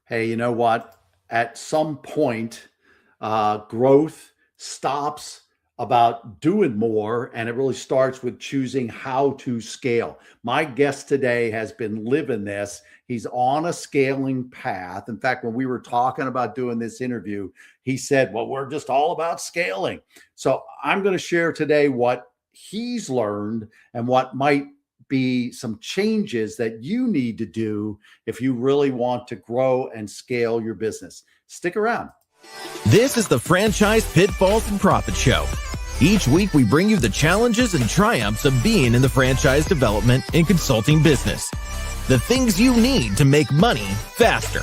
Hey, you know what? At some point, growth stops about doing more, and it really starts with choosing how to scale. My guest today has been living this. He's on a scaling path. In fact, when we were talking about doing this interview, he said, "Well, we're just all about scaling." So I'm going to share today what he's learned and what might be some changes that you need to do if you really want to grow and scale your business. Stick around. This is the Franchise Pitfalls and Profit Show. Each week, we bring you the challenges and triumphs of being in the franchise development and consulting business. The things you need to make money faster.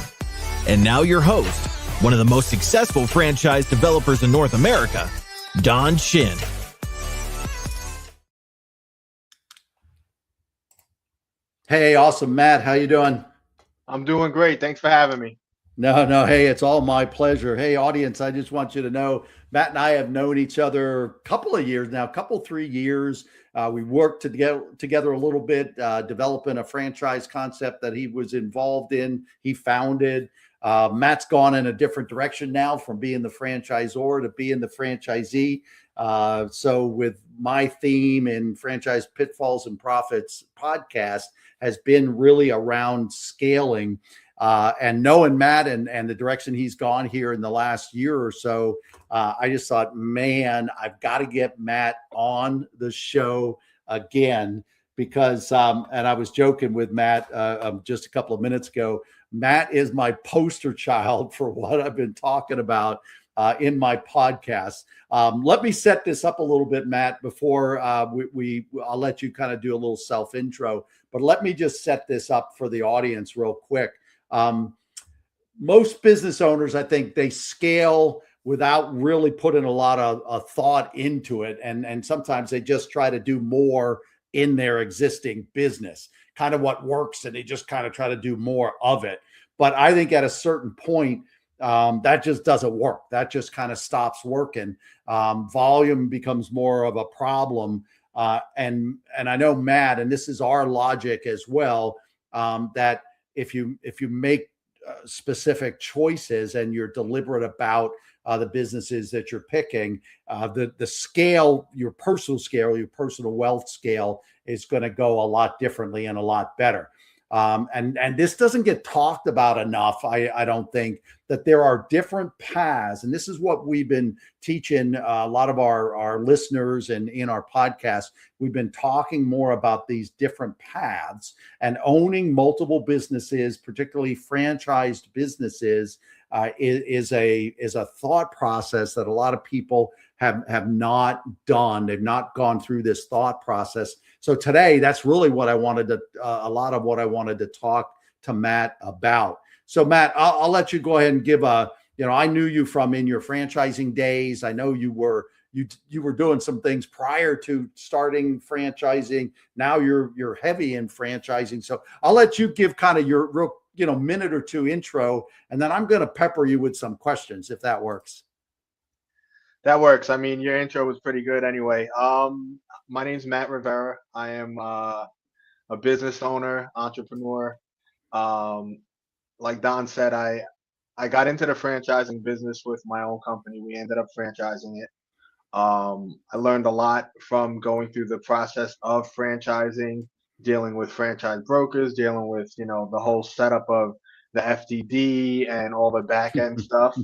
And now your host, one of the most successful franchise developers in North America, Don Shin. Hey, awesome, Matt. How you doing? I'm doing great. Thanks for having me. No. Hey, it's all my pleasure. Hey, audience, I just want you to know Matt and I have known each other a couple of years now, 3 years. We worked together a little bit, developing a franchise concept that he was involved in. He founded. Matt's gone in a different direction now from being the franchisor to being the franchisee. So with my theme in Franchise Pitfalls and Profits podcast has been really around scaling. And knowing Matt and the direction he's gone here in the last year or so, I just thought, man, I've got to get Matt on the show again because, and I was joking with Matt just a couple of minutes ago, Matt is my poster child for what I've been talking about in my podcast. Let me set this up a little bit, Matt, before I'll let you kind of do a little self intro, but let me just set this up for the audience real quick. Most business owners, I think, they scale without really putting a lot of thought into it. And sometimes they just try to do more in their existing business, kind of what works, and they just kind of try to do more of it. But I think at a certain point, that just doesn't work. That just kind of stops working. Volume becomes more of a problem. And I know, Matt, and this is our logic as well, that if you make specific choices and you're deliberate about the businesses that you're picking, the scale, your personal scale, your personal wealth scale is going to go a lot differently and a lot better. And this doesn't get talked about enough. I don't think that there are different paths. And this is what we've been teaching a lot of our listeners, and in our podcast, we've been talking more about these different paths, and owning multiple businesses, particularly franchised businesses, is a thought process that a lot of people have not done. They've not gone through this thought process. So today, that's really what I wanted to, a lot of what I wanted to talk to Matt about. So Matt, I'll let you go ahead and give I knew you from in your franchising days. I know you were doing some things prior to starting franchising. Now you're heavy in franchising. So I'll let you give kind of your real, minute or two intro, and then I'm going to pepper you with some questions if that works. That works. I mean, your intro was pretty good anyway. My name's Matt Rivera. I am a business owner, entrepreneur. Like Don said, I got into the franchising business with my own company. We ended up franchising it. I learned a lot from going through the process of franchising, dealing with franchise brokers, dealing with, the whole setup of the FDD and all the back end stuff.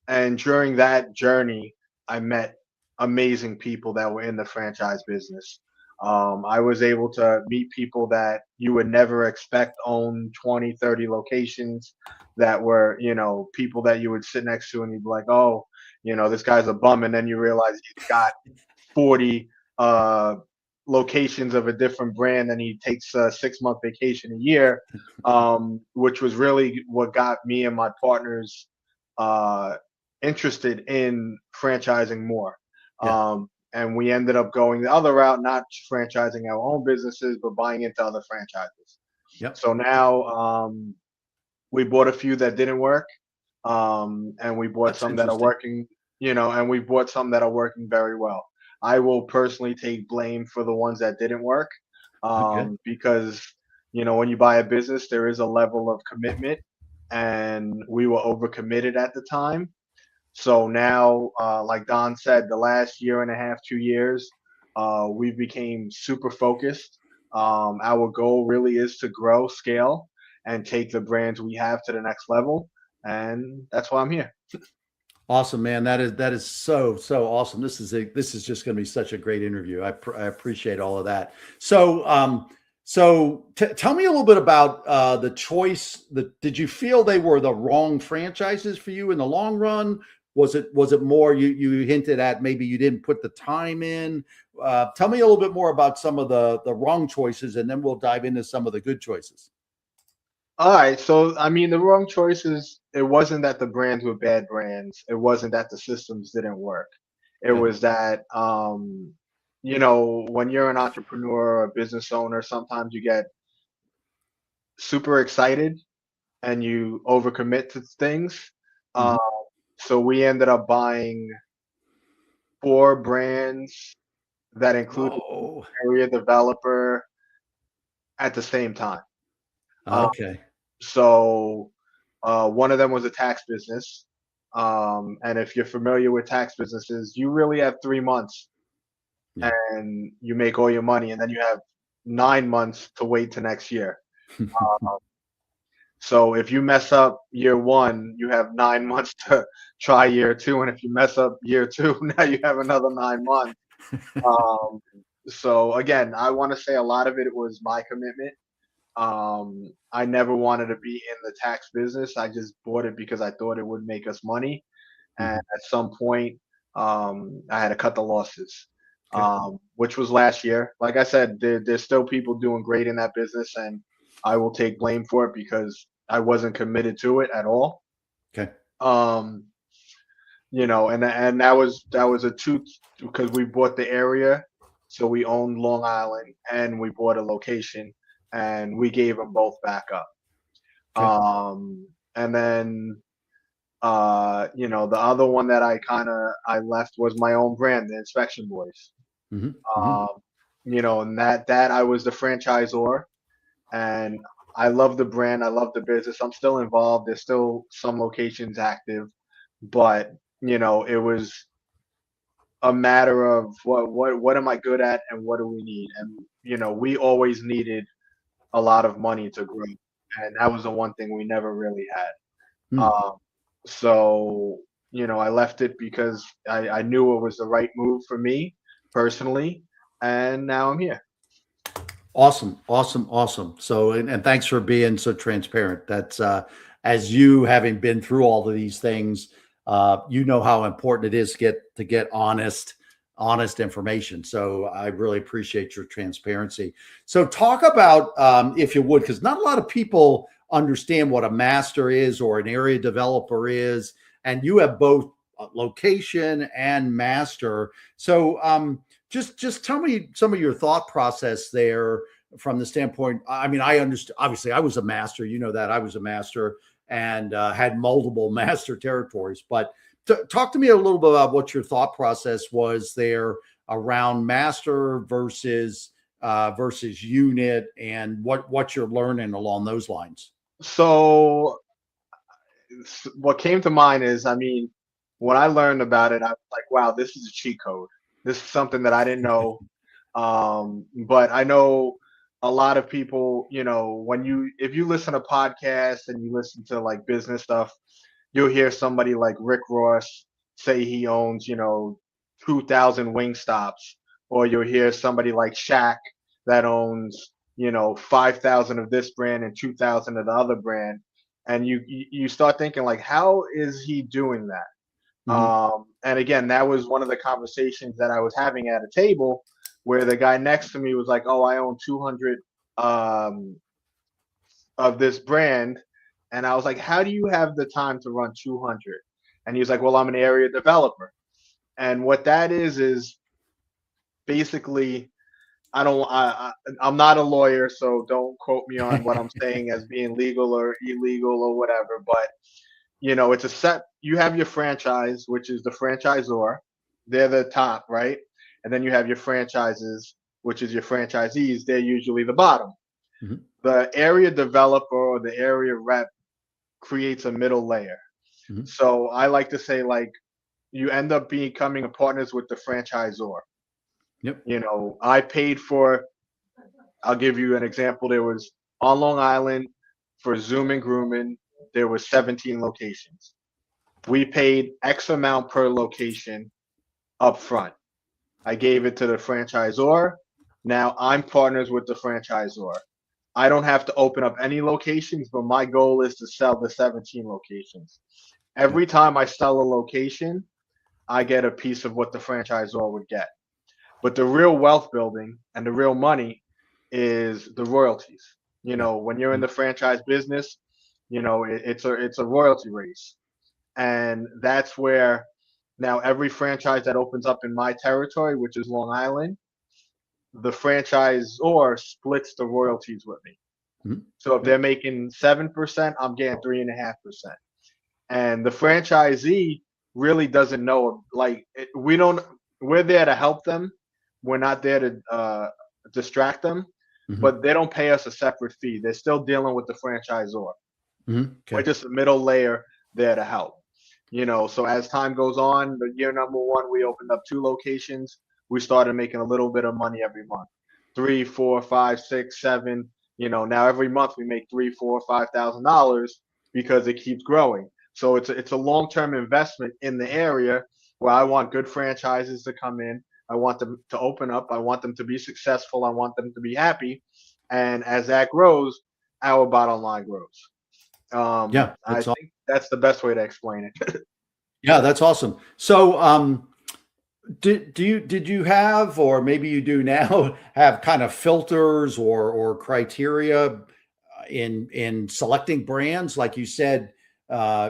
And during that journey, I met amazing people that were in the franchise business. I was able to meet people that you would never expect own 20, 30 locations, that were, people that you would sit next to and you'd be like, oh, this guy's a bum. And then you realize he's got 40 locations of a different brand, and he takes a 6-month vacation a year, which was really what got me and my partners interested in franchising more. Yeah. And we ended up going the other route, not franchising our own businesses, but buying into other franchises. Yep. So now we bought a few that didn't work, and we bought some that are working, and we bought some that are working very well. I will personally take blame for the ones that didn't work, because, when you buy a business, there is a level of commitment and we were overcommitted at the time. So now, like Don said, the last year and a half, 2 years, we became super focused. Our goal really is to grow, scale, and take the brands we have to the next level. And that's why I'm here. Awesome, man. That is so awesome. This is just going to be such a great interview. I appreciate all of that. So tell me a little bit about the choice. Did you feel they were the wrong franchises for you in the long run? Was it more you hinted at maybe you didn't put the time in? Tell me a little bit more about some of the wrong choices, and then we'll dive into some of the good choices. All right. So, I mean, the wrong choices, it wasn't that the brands were bad brands. It wasn't that the systems didn't work. It Okay. was that, when you're an entrepreneur or a business owner, sometimes you get super excited and you overcommit to things. Uh, Mhm. so we ended up buying 4 brands that included Oh, area developer at the same time. Uh, okay. so one of them was a tax business. And if you're familiar with tax businesses, you really have 3 months Yeah. and you make all your money, and then you have 9 months to wait to next year. So if you mess up year one, you have 9 months to try year two, and if you mess up year two, now you have another 9 months. Um, so again, I want to say a lot of it was my commitment. I never wanted to be in the tax business. I just bought it because I thought it would make us money. And Mhm. at some point, I had to cut the losses, Okay. which was last year. Like I said, there's still people doing great in that business, and I will take blame for it because I wasn't committed to it at all. Okay. Um, and that was a two because we bought the area, so we owned Long Island and we bought a location, and we gave them both back up. Okay. And then the other one that I left was my own brand, the Inspection Boys. Mhm. Mhm. Um, and that I was the franchisor, and I love the brand, I love the business. I'm still involved. There's still some locations active, but it was a matter of what am I good at and what do we need? And we always needed a lot of money to grow, and that was the one thing we never really had. Mm. Um, so, I left it because I knew it was the right move for me personally, and now I'm here. Awesome, awesome, awesome. So, and thanks for being so transparent. That's as you having been through all of these things, you know how important it is to get honest information. So, I really appreciate your transparency. So, talk about if you would, because not a lot of people understand what a master is or an area developer is, and you have both location and master. So, just tell me some of your thought process there from the standpoint. I mean, I understand, obviously I was a master, you know, that I was a master and had multiple master territories, but talk to me a little bit about what your thought process was there around master versus unit, and what you're learning along those lines. So, what came to mind is, I mean, when I learned about it, I was like, wow, this is a cheat code. This is something that I didn't know. But I know a lot of people, if you listen to podcasts and you listen to like business stuff, you'll hear somebody like Rick Ross say he owns, 2,000 wing stops, or you'll hear somebody like Shaq that owns, 5,000 of this brand and 2,000 of the other brand. And you start thinking like, how is he doing that? Mhm. And again, that was one of the conversations that I was having at a table where the guy next to me was like, "Oh, I own 200 um, of this brand," and I was like, "How do you have the time to run 200?" And he was like, "Well, I'm an area developer." And what that is basically, I'm not a lawyer, so don't quote me on what I'm saying as being legal or illegal or whatever. But it's a set. You have your franchise, which is the franchisor. They're the top, right? And then you have your franchises, which is your franchisees. They're usually the bottom. Mhm. The area developer or the area rep creates a middle layer. Mhm. So I like to say, like, you end up becoming a partners with the franchisor. Yep. You know, I paid for, I'll give you an example. There was on Long Island for Zoom and Grooming, there was 17 locations. We paid X amount per location up front. I gave it to the franchisor. Now I'm partners with the franchisor. I don't have to open up any locations, but my goal is to sell the 17 locations. Yep. Every time I sell a location, I get a piece of what the franchisor would get. But the real wealth building and the real money is the royalties. You Yep. know, when you're in Mhm. the franchise business, you know, it's a royalty race. And that's where now every franchise that opens up in my territory, which is Long Island, the franchisor splits the royalties with me. Mhm. So if they're Yep. making 7%, I'm getting 3.5%. And the franchisee really doesn't know, like, we don't, we're there to help them. We're not there to distract them, Mhm. but they don't pay us a separate fee. They're still dealing with the franchisor. Mhm. We're Okay. just a middle layer there to help. You know, so as time goes on, the year number one, we opened up 2 locations. We started making a little bit of money every month. 3, 4, 5, 6, 7. You know, now every month we make 3, 4, $5,000 because it keeps growing. So it's a long-term investment in the area where I want good franchises to come in. I want them to open up. I want them to be successful. I want them to be happy. And as that grows, our bottom line grows. Yeah. I That's all. think that's the best way to explain it. Yeah. That's awesome. So, did you have, or maybe you do now, have kind of filters or criteria in selecting brands? Like you said,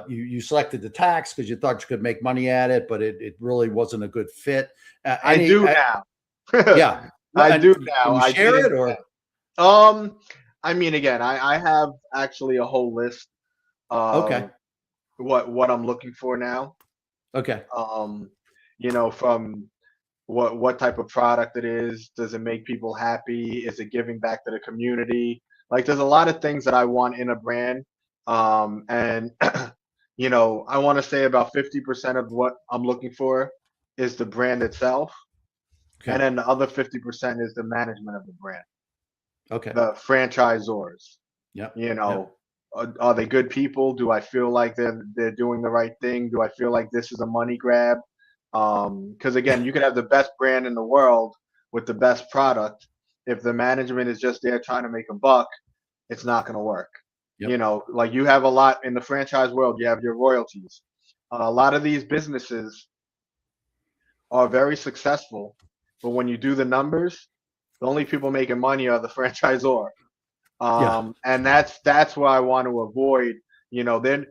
you selected the tax because you thought you could make money at it, but it really wasn't a good fit. I do now. Yeah, I and do can now. you I share didn't. it or? I mean, again, I have actually a whole list Okay, of what I'm looking for now. okay, Um, you know, from what type of product it is. Does it make people happy? Is it giving back to the community? Like, there's a lot of things that I want in a brand. And you know, I want to say about 50% of what I'm looking for is the brand itself, and okay, then the other 50% is the management of the brand, okay. the franchisors. Yep, You yep, know, are they good people? Do I feel like they're doing the right thing? Do I feel like this is a money grab? Because again, you could have the best brand in the world with the best product. If the management is just there trying to make a buck, it's not going to work. You yep, know, like, you have a lot in the franchise world. You have your royalties. A lot of these businesses are very successful, but when you do the numbers, the only people making money are the franchisor. yeah, And that's what I want to avoid. You know, then,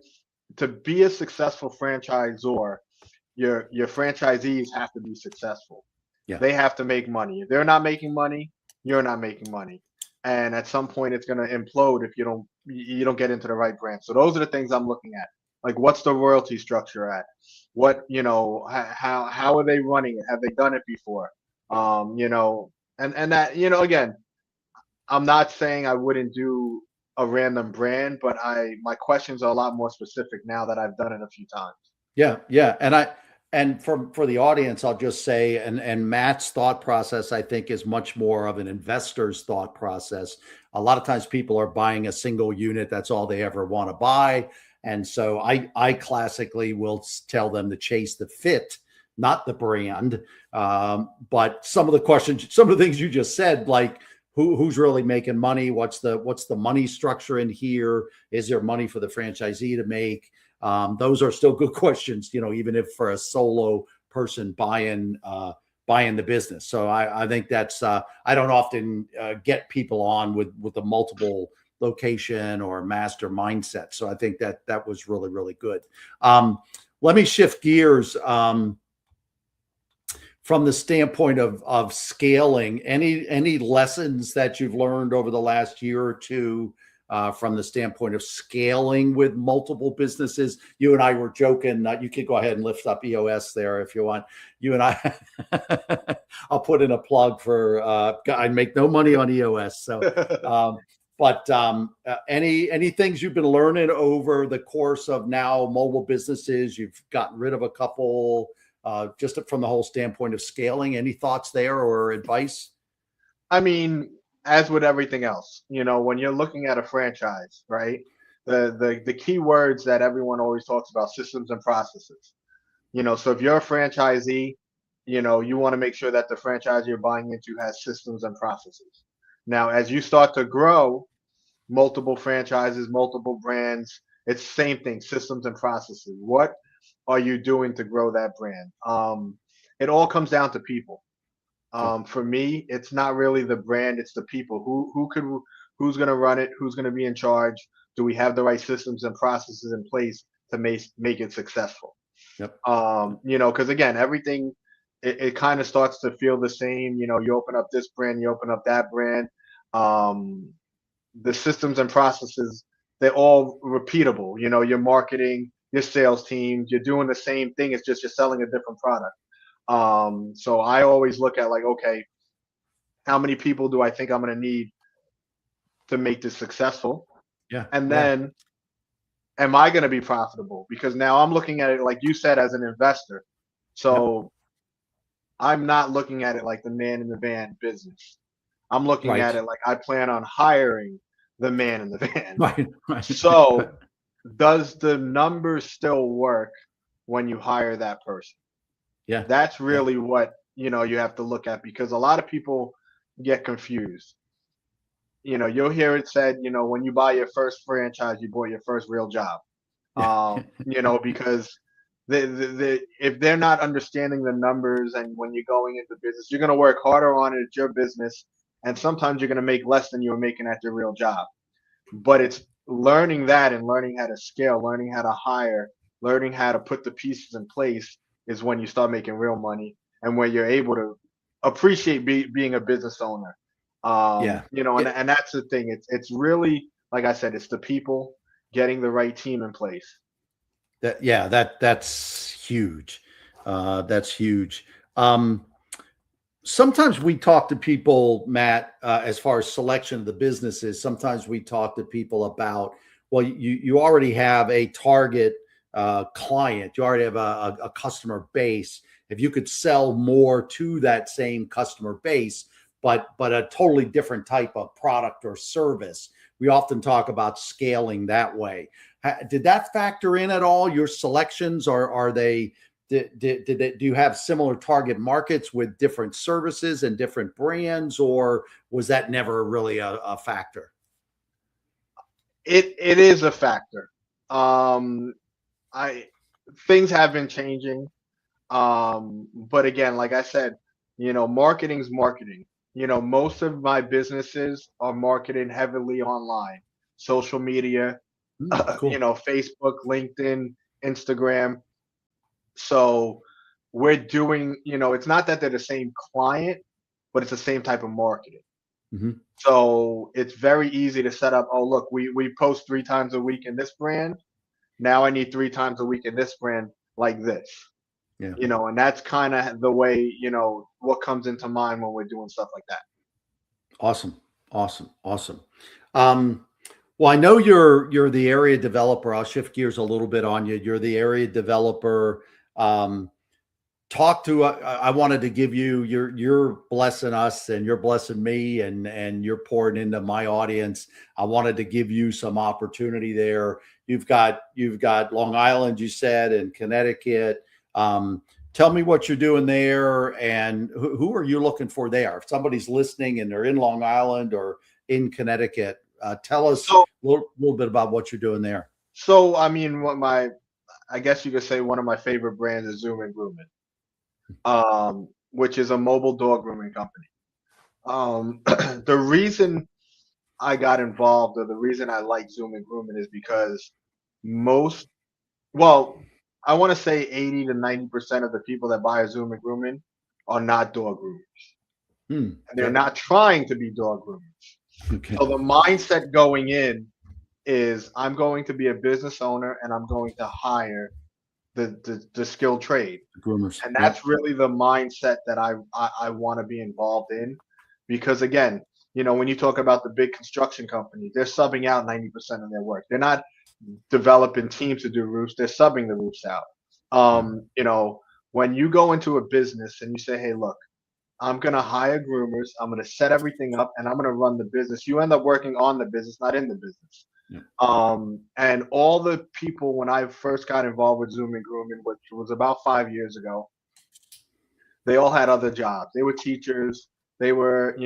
to be a successful franchisor, your franchisees have to be successful. yeah, They have to make money. If they're not making money, you're not making money. And at some point it's going to implode if you don't get into the right brand. So those are the things I'm looking at. Like, what's the royalty structure at? What, you know, how are they running it? Have they done it before? You know, and that, you know, again, I'm not saying I wouldn't do a random brand, but my questions are a lot more specific now that I've done it a few times. yeah, yeah. And for the audience, I'll just say, and Matt's thought process, I think, is much more of an investor's thought process. A lot of times people are buying a single unit. That's all they ever want to buy. And so I classically will tell them to chase the fit, not the brand. But some of the questions, some of the things you just said, like who's really making money? What's the money structure in here? Is there money for the franchisee to make? Those are still good questions, even if for a solo person buying the business. So I think that's I don't often get people on with a multiple location or master mindset. So I think that was really, really good. Let me shift gears. From the standpoint of scaling, any lessons that you've learned over the last year or two from the standpoint of scaling with multiple businesses? You and I were joking. You could go ahead and lift up EOS there if you want. You and I, I'll put in a plug for. I make no money on EOS, so But any things you've been learning over the course of now mobile businesses? You've gotten rid of a couple, just from the whole standpoint of scaling. Any thoughts there or advice? I mean, as with everything else, when you're looking at a franchise, right? The key words that everyone always talks about, systems and processes. So if you're a franchisee, you want to make sure that the franchise you're buying into has systems and processes. Now, as you start to grow multiple franchises, multiple brands, it's the same thing, systems and processes. What are you doing to grow that brand? It all comes down to people. Okay. For me, it's not really the brand; it's the people. Who's going to run it? Who's going to be in charge? Do we have the right systems and processes in place to make it successful? Yep. Because again, everything it kind of starts to feel the same. You open up this brand, you open up that brand. The systems and processes, they're all repeatable. Your marketing, your sales teams, you're doing the same thing. It's just you're selling a different product. So I always look at like, okay, how many people do I think I'm going to need to make this successful? Yeah. And Yeah. then am I going to be profitable? Because now I'm looking at it, like you said, as an investor. Yep. So I'm not looking at it like the man in the van business. I'm looking Right. at it like I plan on hiring the man in the van. Right. Right. So does the numbers still work when you hire that person? Yeah. That's Yeah. really what you have to look at, because a lot of people get confused. You'll hear it said, when you buy your first franchise, you bought your first real job. Yeah. Because if they're not understanding the numbers, and when you're going into business, you're going to work harder on it. It's your business, and sometimes you're going to make less than you were making at your real job. But it's learning that and learning how to scale, learning how to hire, learning how to put the pieces in place is when you start making real money, and where you're able to appreciate being a business owner. Yeah. And that's the thing. It's really, like I said, it's the people, getting the right team in place. That's huge. That's huge. Um, Sometimes we talk to people, Matt, as far as selection of the businesses. Sometimes we talk to people about, well, you already have a target client, you already have a customer base. If you could sell more to that same customer base, but a totally different type of product or service, we often talk about scaling that way. Did that factor in at all? Your selections, or are they? Do you have similar target markets with different services and different brands, or was that never really a factor? It is a factor. I Things have been changing. But again, like I said, marketing's marketing. Most of my businesses are marketed heavily online, social media, Cool. Facebook, LinkedIn, Instagram. So we're doing, it's not that they're the same client, but it's the same type of marketing. Hmm. So it's very easy to set up. Oh, look, we post 3 times a week in this brand. Now I need 3 times a week in this brand, like this. Yeah. And that's kind of the way, what comes into mind when we're doing stuff like that. Awesome. Awesome. Awesome. Um, well, I know you're the area developer. I'll shift gears a little bit on you. You're the area developer. Um, I wanted to give you, you're blessing us and you're blessing me, and you're pouring into my audience. I wanted to give you some opportunity there. You've got Long Island, you said, and Connecticut. Tell me what you're doing there, and who are you looking for there? If somebody's listening and they're in Long Island or in Connecticut, tell us So, a little bit about what you're doing there. I mean, I guess you could say one of my favorite brands is Zoom and Grooming, which is a mobile dog grooming company. The reason I got involved, or the reason I like Zoom and Grooming, is because most, well, I want to say 80 to 90% of the people that buy a Zoom and Grooming are not dog groomers, and they're Okay. not trying to be dog groomers. Okay. So the mindset going in is, I'm going to be a business owner and I'm going to hire the skilled trade. Groomers. And Yep. that's really the mindset that I want to be involved in, because again, when you talk about the big construction companies, they're subbing out 90% of their work. They're not developing teams to do roofs. They're subbing the roofs out. Yeah. When you go into a business and you say, hey, look, I'm going to hire groomers, I'm going to set everything up, and I'm going to run the business. You end up working on the business, not in the business. Yeah. And all the people, when I first got involved with Zoom and Grooming, which was about 5 years ago, they all had other jobs. They were teachers. They were,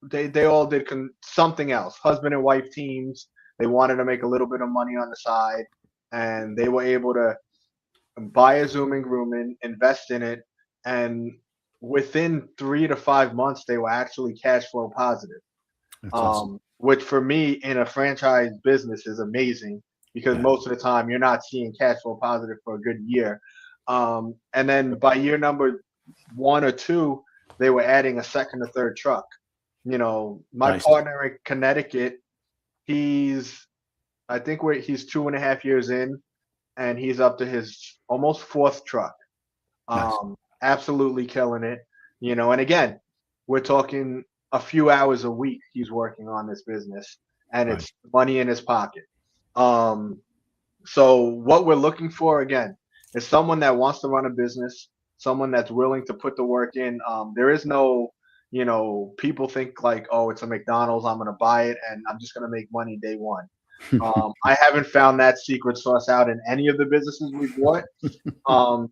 they all did something else. Husband and wife teams. They wanted to make a little bit of money on the side, and they were able to buy a Zoom and Grooming, invest in it, and within 3 to 5 months, they were actually cash flow positive. That's awesome. Which for me in a franchise business is amazing because Yeah. most of the time you're not seeing cash flow positive for a good year. And then by year number 1 or 2, they were adding a second or third truck. My Nice. partner in Connecticut, I think he's 2.5 years in, and he's up to his almost fourth truck. Nice. Absolutely killing it. And again, we're talking a few hours a week he's working on this business, and Right. it's money in his pocket. So what we're looking for again is someone that wants to run a business, someone that's willing to put the work in. There is no, people think like, oh, it's a McDonald's, I'm going to buy it and I'm just going to make money day one. I haven't found that secret sauce out in any of the businesses we've bought.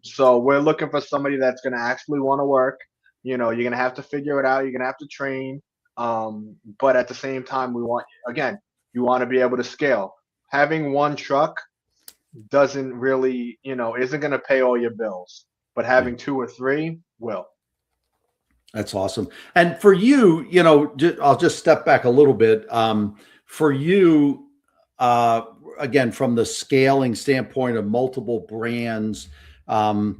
So we're looking for somebody that's going to actually want to work. You're going to have to figure it out. You're going to have to train. But at the same time, you want to be able to scale. Having one truck doesn't really, isn't going to pay all your bills, but having 2 or 3 will. That's awesome. And for you, I'll just step back a little bit. For you, again, from the scaling standpoint of multiple brands, give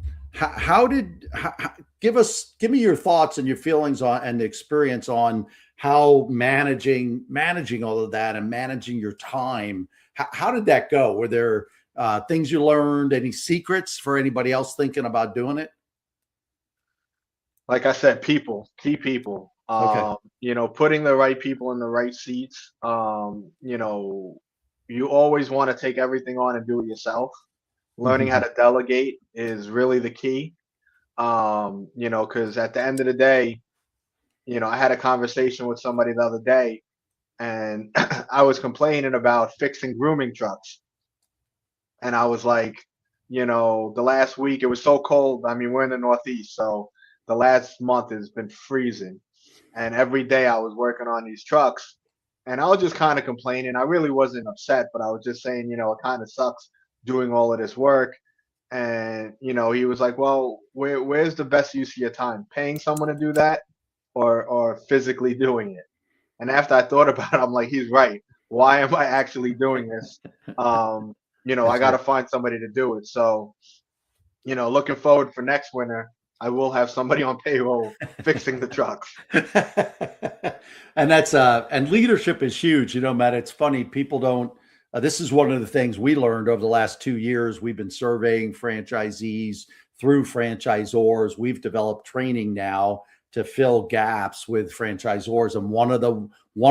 me your thoughts and your feelings on and the experience on how managing all of that and managing your time. How did that go? Were there things you learned? Any secrets for anybody else thinking about doing it? Like I said, key people. Okay. Putting the right people in the right seats. You always want to take everything on and do it yourself. Learning how to delegate is really the key. Because at the end of the day, I had a conversation with somebody the other day, and I was complaining about fixing grooming trucks. And I was like, the last week it was so cold. I mean, we're in the Northeast, so the last month has been freezing. And every day I was working on these trucks, and I was just kind of complaining. I really wasn't upset, but I was just saying, it kind of sucks doing all of this work. And he was like, well, where's the best use of your time? Paying someone to do that or physically doing it? And after I thought about it, I'm like, he's right. Why am I actually doing this? I got to find somebody to do it. So, looking forward for next winter, I will have somebody on payroll fixing the trucks. And that's and leadership is huge. Matt, it's funny. People don't, this is one of the things we learned over the last 2 years. We've been surveying franchisees through franchisors. We've developed training now to fill gaps with franchisors. And one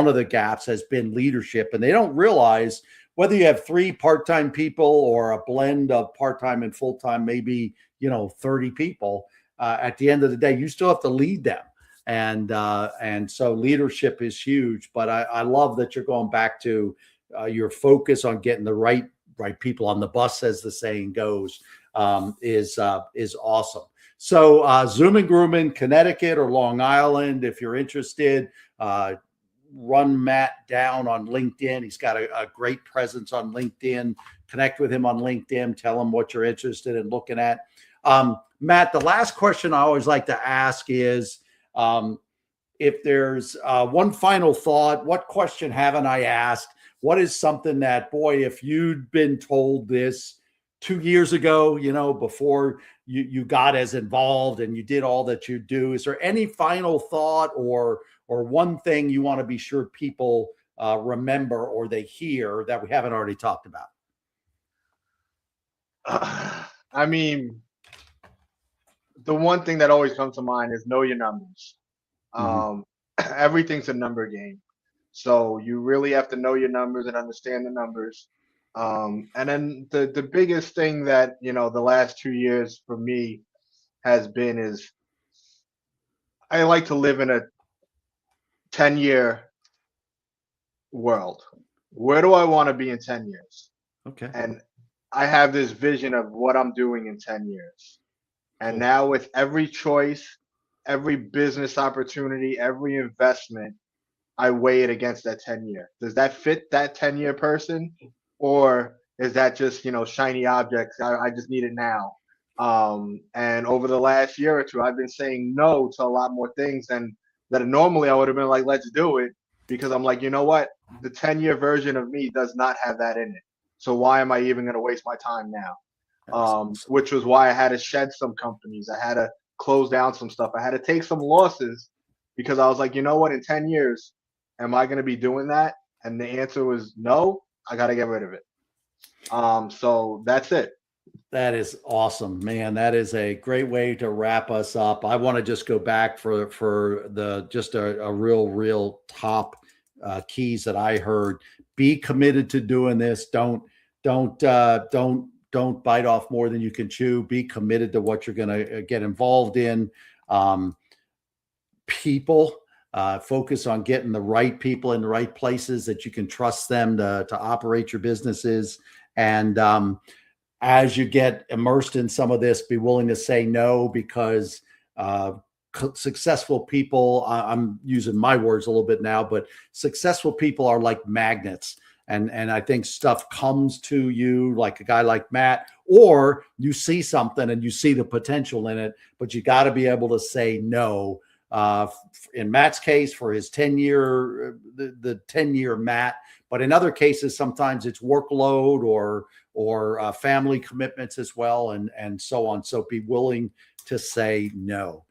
of the gaps has been leadership. And they don't realize whether you have 3 part-time people or a blend of part-time and full-time, maybe, 30 people, at the end of the day, you still have to lead them. And so leadership is huge, but I love that you're going back to your focus on getting the right people on the bus, as the saying goes, is awesome. So Zoom and Grooming, Connecticut or Long Island, if you're interested, run Matt down on LinkedIn. He's got a great presence on LinkedIn. Connect with him on LinkedIn. Tell him what you're interested in looking at. Matt, the last question I always like to ask is, if there's one final thought, what question haven't I asked? What is something that, boy, if you'd been told this 2 years ago, before you got as involved and you did all that you do, is there any final thought or one thing you want to be sure people remember or they hear that we haven't already talked about? I mean, the one thing that always comes to mind is know your numbers. everything's a number game. So you really have to know your numbers and understand the numbers. And then the biggest thing that, the last 2 years for me has been is I like to live in a 10-year world. Where do I want to be in 10 years? Okay. And I have this vision of what I'm doing in 10 years. And Cool. now with every choice, every business opportunity, every investment, I weigh it against that 10-year. Does that fit that 10-year person? Or is that just, shiny objects? I just need it now. And over the last year or two, I've been saying no to a lot more things than that normally I would have been like, let's do it. Because I'm like, you know what? The 10-year version of me does not have that in it. So why am I even going to waste my time now? That's awesome. Which was why I had to shed some companies. I had to close down some stuff. I had to take some losses because I was like, you know what? In 10 years, am I going to be doing that? And the answer was no. I got to get rid of it. So that's it. That is awesome, man. That is a great way to wrap us up. I want to just go back for the just a real top keys that I heard. Be committed to doing this. Don't bite off more than you can chew. Be committed to what you're going to get involved in. People, focus on getting the right people in the right places that you can trust them to operate your businesses. And as you get immersed in some of this, be willing to say no, because successful people, I'm using my words a little bit now, but successful people are like magnets. And I think stuff comes to you, like a guy like Matt, or you see something and you see the potential in it, but you got to be able to say no. In Matt's case, for his 10-year, the 10-year Matt, but in other cases, sometimes it's workload or family commitments as well, and so on. So be willing to say no.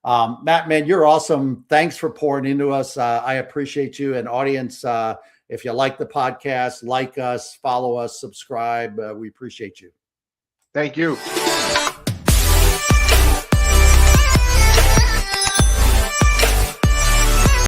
Matt, man, you're awesome. Thanks for pouring into us. I appreciate you. And audience, if you like the podcast, like us, follow us, subscribe. We appreciate you. Thank you.